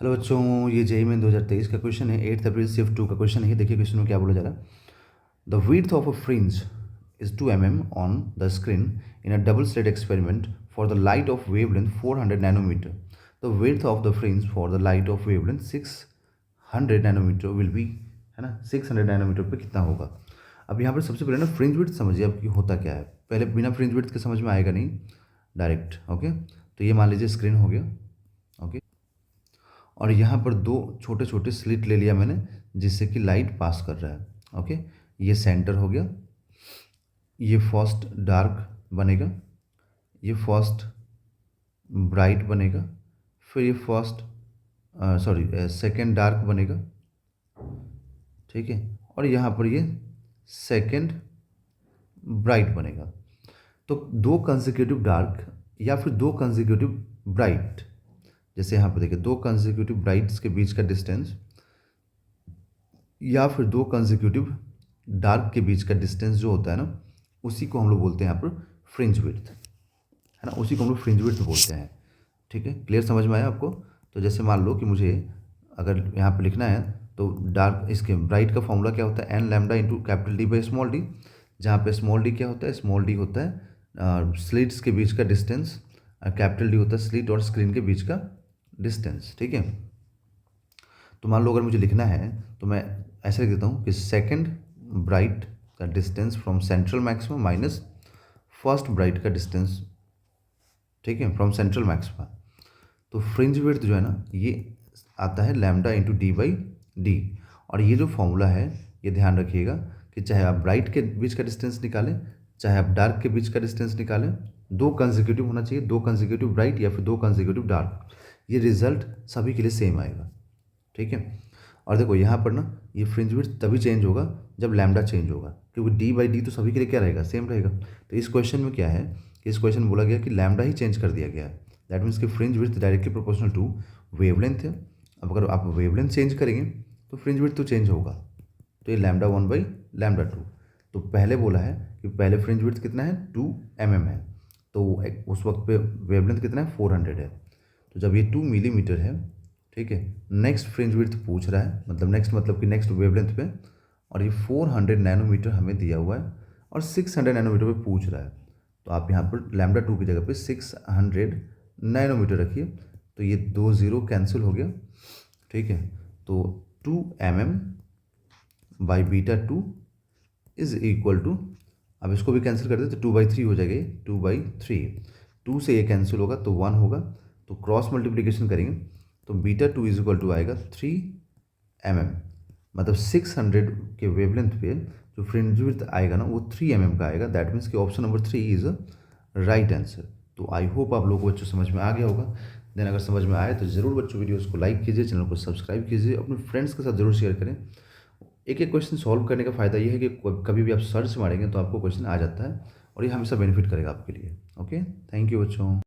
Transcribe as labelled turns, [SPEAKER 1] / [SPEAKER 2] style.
[SPEAKER 1] Hello बच्चों, ये JEE main 2023 का क्वेश्चन है। 8 अप्रैल शिफ्ट 2 का क्वेश्चन है। देखिए क्वेश्चन में क्या बोला जा रहा है। The width of a fringe is 2 mm on the screen in a double slit experiment for the light of wavelength 400 nanometre. The width of the fringe for the light of wavelength 600 nanometre will be, है ना, 600 nanometre पे कितना होगा। अब यहाँ पर सबसे पहले ना फ्रिंज विड्थ समझिए अब कि होता क्या है। पहले बिना फ्रिंज विड्थ के समझ में आएगा नहीं डायरेक्ट। ओके, तो ये मान लीजिए स्क्रीन हो गया। ओके, और यहाँ पर दो छोटे छोटे स्लिट ले लिया मैंने जिससे कि लाइट पास कर रहा है। ओके, ये सेंटर हो गया, ये फर्स्ट डार्क बनेगा, ये फर्स्ट ब्राइट बनेगा, फिर ये फर्स्ट सेकंड डार्क बनेगा, ठीक है, और यहाँ पर ये सेकंड ब्राइट बनेगा। तो दो कंसेक्यूटिव डार्क या फिर दो कंसेक्यूटिव ब्राइट, जैसे यहाँ पर देखिए दो कंसेक्यूटिव ब्राइट्स के बीच का डिस्टेंस या फिर दो कंसेक्यूटिव डार्क के बीच का डिस्टेंस जो होता है ना, उसी को हम लोग बोलते हैं यहाँ पर फ्रिंज विड्थ, है ना, उसी को हम लोग फ्रिंज विड्थ बोलते हैं। ठीक है, क्लियर समझ में आया आपको। तो जैसे मान लो कि मुझे अगर यहाँ पर लिखना है तो डार्क इसके ब्राइट का फॉर्मूला क्या होता है, N lambda into capital D by small D, जहाँ पे स्मॉल डी क्या होता है, स्मॉल डी होता है स्लिट्स के बीच का डिस्टेंस, कैपिटल डी होता है स्लिट और स्क्रीन के बीच का डिस्टेंस। ठीक है, तो मान लो अगर मुझे लिखना है तो मैं ऐसे लिख देता हूँ कि सेकंड ब्राइट का distance from central maxima minus first bright का डिस्टेंस, ठीक है, फ्रॉम सेंट्रल मैक्सिमा। तो फ्रिंज विड्थ जो है ना ये आता है lambda into D by D. और ये जो फॉर्मूला है ये ध्यान रखिएगा कि चाहे आप ब्राइट के बीच का डिस्टेंस निकालें, चाहे आप डार्क के बीच का डिस्टेंस निकालें, दो कंसेक्यूटिव होना चाहिए, दो कंसेक्यूटिव ब्राइट या फिर दो कंसेक्यूटिव डार्क, ये रिजल्ट सभी के लिए सेम आएगा। ठीक है, और देखो यहाँ पर ना ये फ्रिंज विड्थ तभी चेंज होगा जब लैम्डा चेंज होगा, क्योंकि डी बाई डी तो सभी के लिए क्या रहेगा, सेम रहेगा। तो इस क्वेश्चन में क्या है कि इस क्वेश्चन में बोला गया कि लैम्डा ही चेंज कर दिया गया है। दैट मीन्स कि fringe width directly proportional to wavelength है। अब अगर आप वेवलेंथ चेंज करेंगे तो फ्रिंज विड्थ तो चेंज होगा। तो ये लैम्डा 1 बाई लैम्डा 2। तो पहले बोला है कि पहले फ्रिंज विड्थ कितना है, 2 mm है, तो उस वक्त पे वेवलेंथ कितना है, 400 है। तो जब ये 2 mm है, ठीक है, नेक्स्ट फ्रिंज विड्थ पूछ रहा है, मतलब नेक्स्ट मतलब कि नेक्स्ट वेवलेंथ पे, और ये 400 नैनोमीटर हमें दिया हुआ है और 600 नैनोमीटर पे पूछ रहा है। तो आप यहाँ पर लैम्डा 2 की जगह पे 600 नैनोमीटर रखिए, तो ये 2 0 कैंसिल हो गया। ठीक है, तो 2 mm by beta 2 is equal to, अब इसको भी कैंसिल कर दे तो 2/3 हो जाएगा, 2/3, 2 से ये कैंसिल होगा तो 1 होगा, तो क्रॉस मल्टीप्लिकेशन करेंगे तो बीटा 2 इज इक्वल टू आएगा 3 mm, मतलब 600 के वेवलेंथ पे जो फ्रिंज विड्थ आएगा ना वो 3 mm का आएगा। दैट मीन्स कि option number 3 is a right answer. तो आई होप आप लोगों को बच्चों समझ में आ गया होगा। देन अगर समझ में आए तो ज़रूर बच्चों वीडियोस को लाइक कीजिए, चैनल को सब्सक्राइब कीजिए, अपने फ्रेंड्स के साथ जरूर शेयर करें। एक एक क्वेश्चन सॉल्व करने का फ़ायदा ये है कि कभी भी आप सर्च मारेंगे तो आपको क्वेश्चन आ जाता है और ये हमेशा बेनिफिट करेगा आपके लिए। ओके, थैंक यू बच्चों।